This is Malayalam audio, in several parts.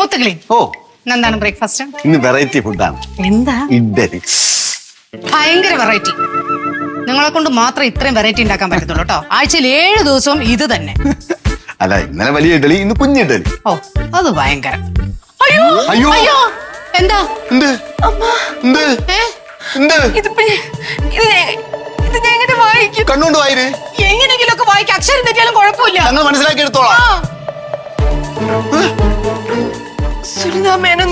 മുത്തുകിളി ഓ എന്താണ് ബ്രേക്ക്ഫാസ്റ്റ്? ഇന്ന് വെറൈറ്റി ഫുഡാണ്. എന്താ? ഇഡ്ഡലി. ഭയങ്കര വെറൈറ്റി. നിങ്ങളെ കൊണ്ട് മാത്രം ഇത്രയും വെറൈറ്റി ഉണ്ടാക്കാൻ പറ്റത്തുള്ളൂ കേട്ടോ. ആഴ്ചയിൽ 7 ദിവസവും ഇത് തന്നെ. അല്ല, ഇന്നലെ വലിയ ഇഡ്ഡലി, ഇന്ന് കുഞ്ഞിഡ്ഡലി. ഓ അത് ഭയങ്കര. അയ്യോ അയ്യോ അയ്യോ എന്താ? എന്ത് എന്ത് എന്ത്? എങ്ങനെ വായിക്കും? കണ്ണുകൊണ്ട് വായിര്. എങ്ങനെയെങ്കിലും ഒക്കെ വായിക്കും. അക്ഷരം തെറ്റിയാലും കുഴപ്പമില്ല. ഞങ്ങൾ മനസ്സിലാക്കി എടുത്തോളാം. സുനിതാ മേനോൻ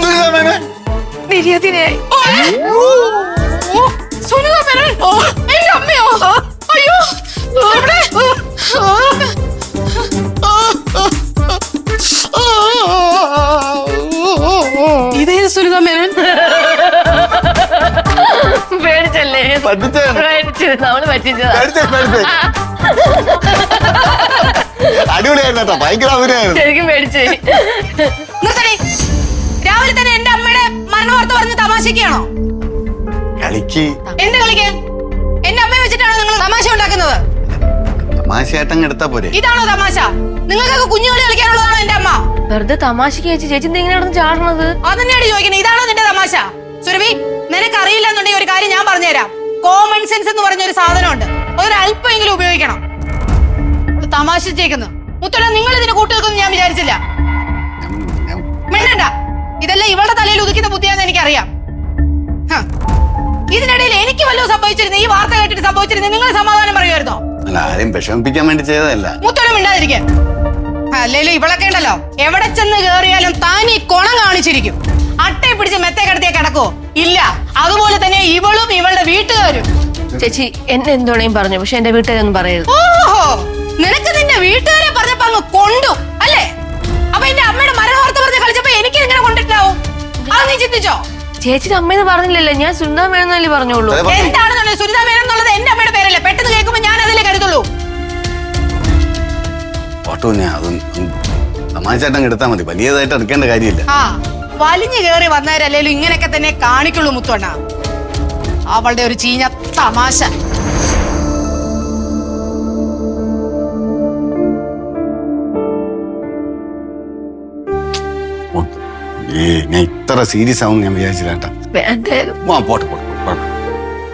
നിര്യാതനായി. സുനിതാ മേനോൻ എന്റെ അമ്മയോ? അയ്യോ ഇതേ സുനിതാ മേനോൻ. പേടിച്ചല്ലേ? പേടിച്ചു. നമ്മള് പറ്റിച്ചതാ. അടിപൊളിയായിരുന്നു കേട്ടോ, ഭയങ്കര അഭിനയായിരുന്നു. ശരിക്കും പേടിച്ചേ. നിർത്തടി. രാവിലെ തന്നെ എന്റെ അമ്മയുടെ മരണ വാർത്ത പറഞ്ഞ് തമാശക്കാണോ? കളിക്ക്. എന്ത് കളിക്ക്? എന്റെ അമ്മയെ വെച്ചിട്ടാണോ നിങ്ങൾ തമാശ ഉണ്ടാക്കുന്നത്? തമാശയായിട്ടങ്ങ് എടുത്താ പോരെ. ഇതാണോ തമാശ? നിങ്ങൾക്കൊക്കെ കുഞ്ഞുകളി കളിക്കാനുള്ളതാണോ എന്റെ അമ്മ? വെറുതെ തമാശക്ക് ചേച്ചി. ചേച്ചി എന്തെങ്കിലും നടന്ന് ചാടണത്? അതന്നെയാണ് ചോദിക്കുന്നത്. ഇതാണോ നിന്റെ തമാശ? സുരഭി, നിനക്ക് അറിയില്ല എന്നുണ്ടെങ്കിൽ ഒരു കാര്യം ഞാൻ പറഞ്ഞുതരാം. കോമൺ സെൻസ് എന്ന് പറഞ്ഞൊരു സാധനമുണ്ട്. അതൊരു അല്പമെങ്കിലും ഉപയോഗിക്കണം. തമാശിച്ചേക്കുന്നു. മുത്തല, നിങ്ങൾ ഇതിന് കൂട്ടുവെക്കുന്നു ഞാൻ വിചാരിച്ചില്ല. മിണ്ടണ്ട. ഇതെല്ലാം ഇവളുടെ തലയിൽ ഉദിക്കുന്ന ബുദ്ധിയാന്ന് എനിക്കറിയാം. ഇതിനിടയിൽ എനിക്ക് വല്ലതും സംഭവിച്ചിരുന്നു, ഈ വാർത്ത കേട്ടിട്ട് സംഭവിച്ചിരുന്നു, നിങ്ങൾ സമാധാനം പറയുമായിരുന്നോ? അല്ല, ആരെയും വിഷമിപ്പിക്കാൻ വേണ്ടി ചെയ്തതല്ല. മുത്തല മിണ്ടാതിരിക്കാൻ. അല്ലേലും ഇവളൊക്കെ ഉണ്ടല്ലോ, എവിടെ ചെന്ന് കേറിയാലും താൻ ഈ കൊണം കാണിച്ചിരിക്കും. അട്ടയെ പിടിച്ച് മെത്തേ കിടത്തിയെ കിടക്കോ? ഇല്ല. അതുപോലെ തന്നെ ഇവളും ഇവളുടെ വീട്ടുകാരും. ചേച്ചി എന്നെ എന്തുവേണേലും പറഞ്ഞു, പക്ഷെ എന്റെ വീട്ടുകാരൊന്നും പറയരുത്. ഓഹോ, നിനക്ക് നിന്റെ വീട്ടുകാരെ പറഞ്ഞപ്പോ അങ്ങ് കൊണ്ടു അല്ലേ? അപ്പൊ എന്റെ അമ്മയുടെ മരണ വാർത്ത പറഞ്ഞ് കളിച്ചപ്പോ എനിക്ക് ഇങ്ങനെ കൊണ്ടിട്ടുണ്ടാവും. അത് നീ ചിന്തിച്ചോ? ചേച്ചിയുടെ അമ്മയെന്ന് പറഞ്ഞില്ലല്ലോ, ഞാൻ സുനിതാ മേനോന്നല്ലേ പറഞ്ഞോളൂ. എന്താണെന്നുള്ളത് സുനിതാ മേനോൻ എന്നുള്ളത് എന്റെ അമ്മയുടെ പേരല്ലേ? പെട്ടെന്ന് കേൾക്കുമ്പോ ഞാൻ അതിലേ കരുതുള്ളൂ. തമാശയായിട്ടങ്ങ് എടുത്താൽ മതി, വലിയതായിട്ട് എടുക്കേണ്ട കാര്യമില്ല. ആ, വലിഞ്ഞു കയറി വന്നവരല്ലേലും ഇങ്ങനെയൊക്കെ തന്നെ കാണിക്കുള്ളൂ മുത്തോണ്ണ. അവളുടെ ഒരു ചീഞ്ഞ തമാശ. ഞാൻ ഇത്ര സീരിയസ് ആവും ഞാൻ വിചാരിച്ചില്ല കേട്ടാ. പോട്ടെ പോട്ടെ,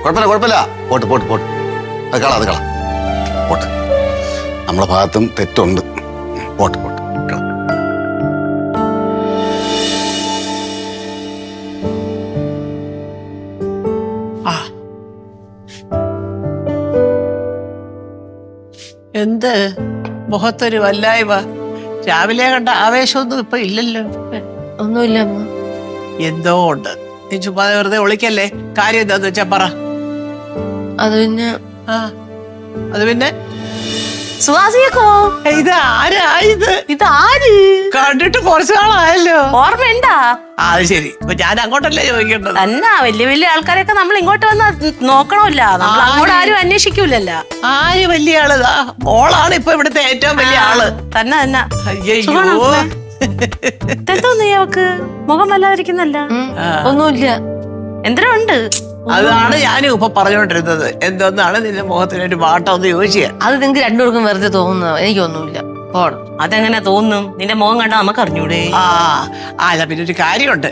കുഴപ്പമില്ല കുഴപ്പമില്ല, പോട്ട് പോട്ട് പോട്ട്, അത് കള പോട്ട്. നമ്മളെ ഭാഗത്തും തെറ്റുണ്ട്. പോട്ട് പോട്ട് കള. എന്ത് മുഖത്തൊരു വല്ലായ്മ? രാവിലെ കണ്ട ആവേശമൊന്നും ഇപ്പൊ ഇല്ലല്ലോ. ഒന്നുമില്ല അമ്മ. എന്തോ ഉണ്ട്. നീ ചുമ്മാ വെറുതെ ഒളിക്കല്ലേ. കാര്യം എന്താന്ന് വെച്ചാ പറ. അത് പിന്നെ അത് പിന്നെ സുഹാസിക്കോ ഇത് ആരായത്? ഇതാര്? കണ്ടിട്ട് കുറച്ചു നാളായല്ലോ. ഓർമ്മയുണ്ടാ? അത് ശരി. ഇപ്പൊ ഞാൻ അങ്ങോട്ടല്ലേ ചോദിക്കേണ്ടത്. എന്നാ വലിയ വലിയ ആൾക്കാരൊക്കെ നമ്മൾ ഇങ്ങോട്ട് വന്ന് നോക്കണമല്ല, നമ്മൾ അങ്ങോട്ട് ആരും അന്വേഷിക്കൂലല്ലോ. ആര് വലിയ ആള്? മോളാണ് ഇപ്പൊ ഇവിടുത്തെ ഏറ്റവും വലിയ ആള്. തന്നെ തന്നെ. അയ്യോ, എന്തോന്ന് അവക്ക് മുഖം വല്ലാതിരിക്കുന്നല്ല? ഒന്നുമില്ല. എന്തോ ഉണ്ട്. അതാണ് ഞാനും ഇപ്പൊ പറഞ്ഞോണ്ടിരുന്നത്. എന്തോന്നാണ് നിന്റെ മുഖത്തിനൊരു വാട്ടം എന്ന് ചോദിച്ചത്. അത് നിങ്ങൾക്ക് രണ്ടുപേർക്കും വെറുതെ തോന്നുന്നത്, എനിക്കൊന്നുമില്ല. പോണം. അതെങ്ങനെ തോന്നും? നിന്റെ മുഖം കണ്ടാ നമുക്ക് അറിഞ്ഞൂടെ? അല്ല, പിന്നെ ഒരു കാര്യമുണ്ട്.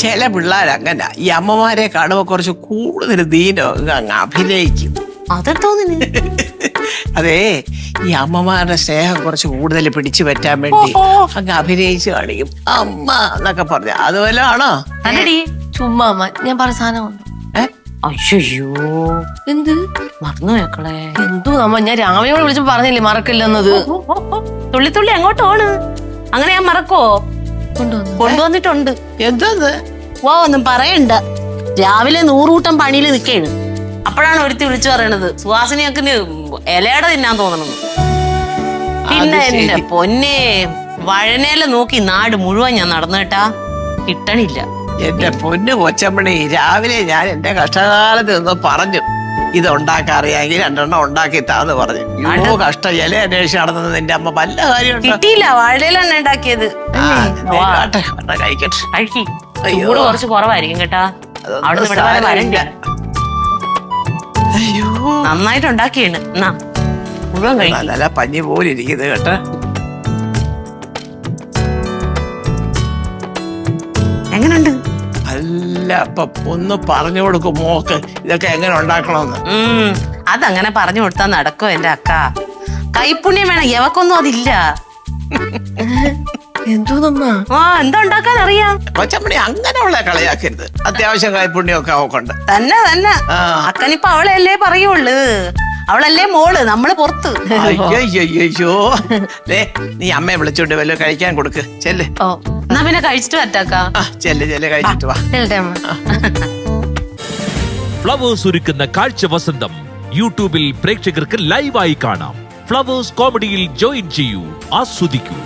ചില പിള്ളേർ അങ്ങനെ ഈ അമ്മമാരെ കാണുമ്പോ കുറച്ച് കൂടുതൽ ദീനോ അങ്ങ് അഭിനയിക്കും. അതെന്തോന്നിന്? അതെ, ഈ അമ്മമാരുടെ സ്നേഹം കുറച്ച് കൂടുതൽ പിടിച്ചു പറ്റാൻ വേണ്ടി അങ്ങ് അഭിനയിച്ച് കാണിക്കും. അമ്മ എന്നൊക്കെ പറഞ്ഞ അതുപോലെ ആണോ? തന്നെടി. ചുമ്മാ അമ്മ, ഞാൻ പറഞ്ഞ സാധനം ഉണ്ട്. അയ്യോ, എന്ത് മറന്നു വെക്കളെ. എന്തോ അമ്മ, ഞാൻ രാവിലെ വിളിച്ചപ്പോ പറഞ്ഞില്ലേ മറക്കില്ലെന്നത്. തുള്ളി തുള്ളി അങ്ങോട്ടാണ്. അങ്ങനെ ഞാൻ മറക്കോ? കൊണ്ടുവന്നിട്ടുണ്ട്. എന്തോന്ന്? ഒന്നും പറയണ്ട. രാവിലെ 100 കൂട്ടം പണിയിൽ നിൽക്കേണ്. അപ്പോഴാണ് ഒരുത്തി വിളിച്ചു പറയണത് സുഹാസിനിയൊക്കെ ഇലയുടെ തിന്നാൻ തോന്നണം. പിന്നെ എന്റെ പൊന്നെ, വഴനേല നോക്കി നാട് മുഴുവൻ ഞാൻ നടന്നു കേട്ടാ, കിട്ടണില്ല. എന്റെ പൊന്നു കൊച്ചമ്മണി, രാവിലെ ഞാൻ എന്റെ കഷ്ടകാലത്ത് നിന്ന് പറഞ്ഞു ഇത് ഉണ്ടാക്കാൻ അറിയാമെങ്കിൽ 2 എണ്ണം ഉണ്ടാക്കി താന്ന് പറഞ്ഞു. യോ കഷ്ടം, ഇല അന്വേഷിച്ച് നടന്നത് നിന്റെ അമ്മ വല്ല കാര്യം കിട്ടിയില്ല. വാഴയിലാണ് ഉണ്ടാക്കിയത്. കഴിക്കട്ടെ. കഴിക്കി. ചൂട് കുറച്ച് കുറവായിരിക്കും കേട്ടാ. അവിടെ ഇവിടെ വരെ വരണ്ട. നന്നായിട്ട് ഉണ്ടാക്കിയാണ്. എന്നാ മുഴുവൻ കഴിക്കും. നല്ല പഞ്ഞി പോലെ ഇരിക്കുന്നത് കേട്ടോ. അല്ല അപ്പൊ ഒന്ന് പറഞ്ഞു കൊടുക്കും മോക്ക് ഇതൊക്കെ എങ്ങനെ ഉണ്ടാക്കണമെന്ന്. അതങ്ങനെ പറഞ്ഞു കൊടുത്താ നടക്കോ എന്റെ അക്ക? കൈപ്പുണ്യം വേണം, എവക്കൊന്നും അതില്ല. എന്തോന്നമ്മ? എന്താ ഉണ്ടാക്കാൻ അറിയാം. കൊച്ചമ്മണി അങ്ങനെയുള്ള കളിയാക്കരുത്. അത്യാവശ്യം കൈപ്പുണ്യമൊക്കെ അവക്കുണ്ട്. തന്നെ തന്നെ. അക്കനിപ്പോ അവളെല്ലേ പറയുള്ളു, അവളല്ലേ മോള്, നമ്മള് പുറത്ത്. അയ്യോ നീ അമ്മയെ വിളിച്ചോണ്ട് വല്ലോ കഴിക്കാൻ കൊടുക്ക്. ചെല്ല്. എന്നാ പിന്നെ കഴിച്ചിട്ട് പറ്റാക്ക. ചെല്ല് കഴിച്ചിട്ട് വാ. ഫ്ലവേഴ്സ് ഒരുക്കുന്ന കാഴ്ച വസന്തം യൂട്യൂബിൽ പ്രേക്ഷകർക്ക് ലൈവായി കാണാം. ഫ്ലവേഴ്സ് കോമഡിയിൽ ജോയിൻ ചെയ്യൂ, ആസ്വദിക്കൂ.